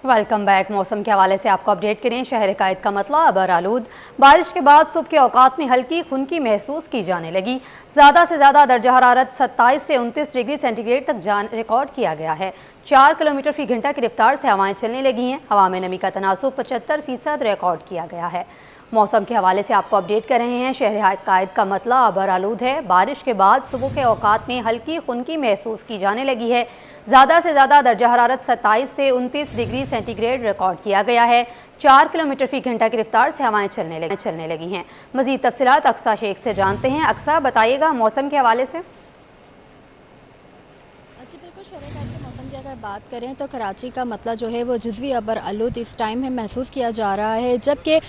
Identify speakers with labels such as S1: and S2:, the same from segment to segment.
S1: Welcome back. मौसम के हवाले से आपको अपडेट करें। शहर कायद का मतला अबर आलूद। बारिश के बाद सुबह के औकात में हल्की खुनकी महसूस की जाने लगी। ज़्यादा से ज़्यादा दर्जा हरारत 27 से 29 डिग्री सेंटीग्रेड तक रिकॉर्ड किया गया है। 4 किलोमीटर फी घंटा की रफ्तार से हवाएं चलने लगी हैं। हवा में नमी का तनासुब 75% रिकॉर्ड किया गया है। मौसम के हवाले से आपको अपडेट कर रहे हैं। शहर कायद का मतला अबर आलूद है। बारिश के बाद सुबह के औकात में हल्की खुनकी महसूस की जाने लगी है। ज़्यादा से ज़्यादा दर्जा हरारत 27 से 29 डिग्री सेंटीग्रेड रिकॉर्ड किया गया है। 4 किलोमीटर फी घंटा की रफ्तार से हवाएं चलने लगी हैं। मज़ीद तफसीलात अक्सा शेख से जानते हैं। अक्सा, बताइएगा मौसम के हवाले से।
S2: जी बिल्कुल, शहर के मौसम की अगर बात करें तो कराची का मतला जो है वो जुज़वी अबर आलूद इस टाइम में महसूस किया जा रहा है, जबकि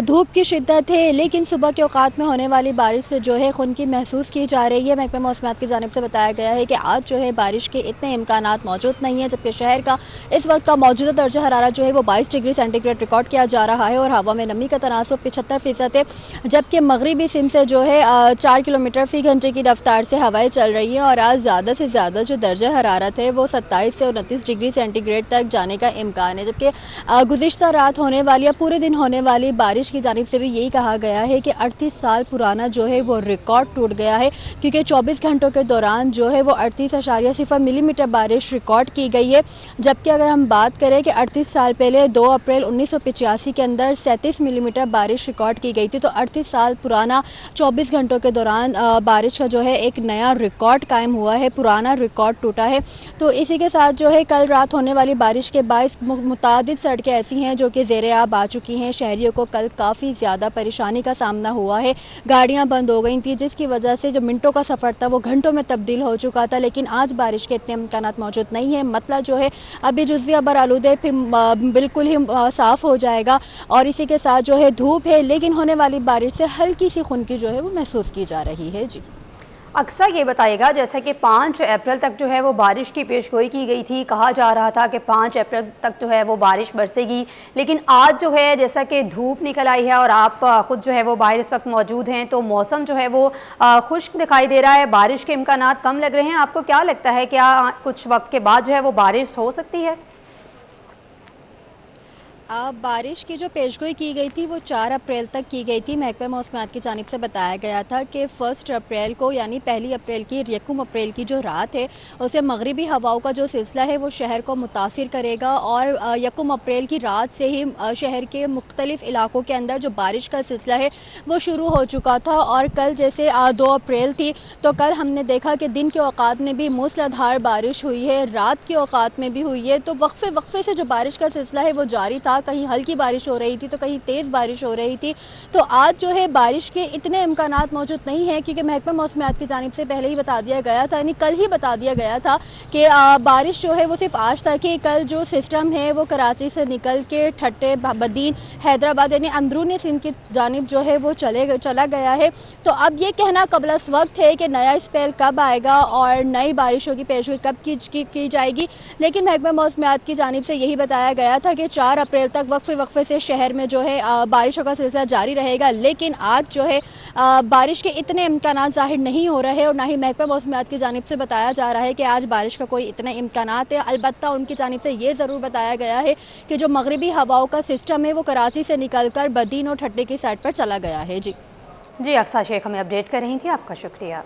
S2: धूप की शिद्दत है, लेकिन सुबह के औकात में होने वाली बारिश से जो है खुनकी महसूस की जा रही है। महकमा मौसमियात की जानिब से बताया गया है कि आज जो है बारिश के इतने इम्कानात मौजूद नहीं है, जबकि शहर का इस वक्त का मौजूदा दर्जा हरारत जो है वो 22 डिग्री सेंटीग्रेड रिकॉर्ड किया जा रहा है और हवा में नमी का तनासुब 75% है, जबकि मगरिबी सिम से जो है 4 किलोमीटर फी घंटे की रफ्तार से हवाएं चल रही हैं और आज ज़्यादा से ज़्यादा जो दर्जा हरारत है वो 27 से 29 डिग्री सेंटीग्रेड तक जाने का इम्कान है। जबकि गुज़िश्ता रात होने वाली या पूरे दिन होने वाली बारिश की जानिब से भी यही कहा गया है कि 38 साल पुराना जो है वो रिकॉर्ड टूट गया है, क्योंकि 24 घंटों के दौरान जो है वो 38.0 मिलीमीटर बारिश रिकॉर्ड की गई है। जबकि अगर हम बात करें कि 38 साल पहले 2 अप्रैल 1985 के अंदर 37 मिलीमीटर बारिश रिकॉर्ड की गई थी, तो 38 साल पुराना 24 घंटों के दौरान बारिश का जो है एक नया रिकॉर्ड कायम हुआ है, पुराना रिकॉर्ड टूटा है। तो इसी के साथ जो है कल रात होने वाली बारिश के बायस मुतादिद सड़कें ऐसी हैं जो कि ज़ेरे आब आ चुकी हैं। शहरियों को कल काफ़ी ज़्यादा परेशानी का सामना हुआ है, गाड़ियां बंद हो गई थी, जिसकी वजह से जो मिनटों का सफ़र था वो घंटों में तब्दील हो चुका था। लेकिन आज बारिश के इतने इम्कानात मौजूद नहीं है। मतलब जो है अभी जुज़वी अबर आलूद है, फिर बिल्कुल ही साफ़ हो जाएगा और इसी के साथ जो है धूप है, लेकिन होने वाली बारिश से हल्की सी खुनकी जो है वो महसूस की जा रही है। जी
S1: अक्सर ये बताइएगा, जैसा कि 5 अप्रैल तक जो है वो बारिश की पेशगोई की गई थी, कहा जा रहा था कि 5 अप्रैल तक जो है वो बारिश बरसेगी, लेकिन आज जो है जैसा कि धूप निकल आई है और आप ख़ुद जो है वो बाहर इस वक्त मौजूद हैं, तो मौसम जो है वो खुश्क दिखाई दे रहा है, बारिश के इम्कानात कम लग रहे हैं। आपको क्या लगता है, क्या कुछ वक्त के बाद जो है वो बारिश हो सकती है?
S2: बारिश की जो पेशगोई की गई थी वो 4 अप्रैल तक की गई थी। महकमा मौसमियात की जानिब से बताया गया था कि 1 अप्रैल को यानी 1 अप्रैल की यकम अप्रैल की जो रात है उसे मगरिबी हवाओं का जो सिलसिला है वो शहर को मुतासिर करेगा और यकम अप्रैल की रात से ही शहर के मुख्तलिफ़ इलाकों के अंदर जो बारिश का सिलसिला है वो शुरू हो चुका था। और कल जैसे 2 अप्रैल थी तो कल हमने देखा कि दिन के औकात में भी मूसलाधार बारिश हुई है, रात के औकात में भी हुई है। तो वक्फे से जो बारिश का सिलसिला है वो जारी था, कहीं हल्की बारिश हो रही थी तो कहीं तेज़ बारिश हो रही थी। तो आज जो है बारिश के इतने इम्कानात मौजूद नहीं हैं, क्योंकि महकमा मौसमियात की जानिब से पहले ही बता दिया गया था, यानी कल ही बता दिया गया था कि बारिश जो है वो सिर्फ आज तक ही। कल जो सिस्टम है वो कराची से निकल के ठट्टे बदीन हैदराबाद यानी अंदरूनी सिंध की जानिब जो है वो चला गया है। तो अब ये कहना कबल वक्त है कि नया स्पेल कब आएगा और नई बारिशों की पेशगोई कब की जाएगी, लेकिन महकमा मौसमियात की जानिब से यही बताया गया था कि 4 अप्रैल तक वक्फे से शहर में जो है बारिशों का सिलसिला जारी रहेगा। लेकिन आज जो है बारिश के इतने इम्कानात ज़ाहिर नहीं हो रहे और ना ही महकमा मौसमियात की जानिब से बताया जा रहा है कि आज बारिश का कोई इतने इम्कानात है। अलबत्ता उनकी जानिब से ये ज़रूर बताया गया है कि जो मगरिबी हवाओं का सिस्टम है वो कराची से निकल कर बदीन और ठट्टे की साइड पर चला गया है। जी
S1: अक्सा शेख हमें अपडेट कर रही थी, आपका शुक्रिया।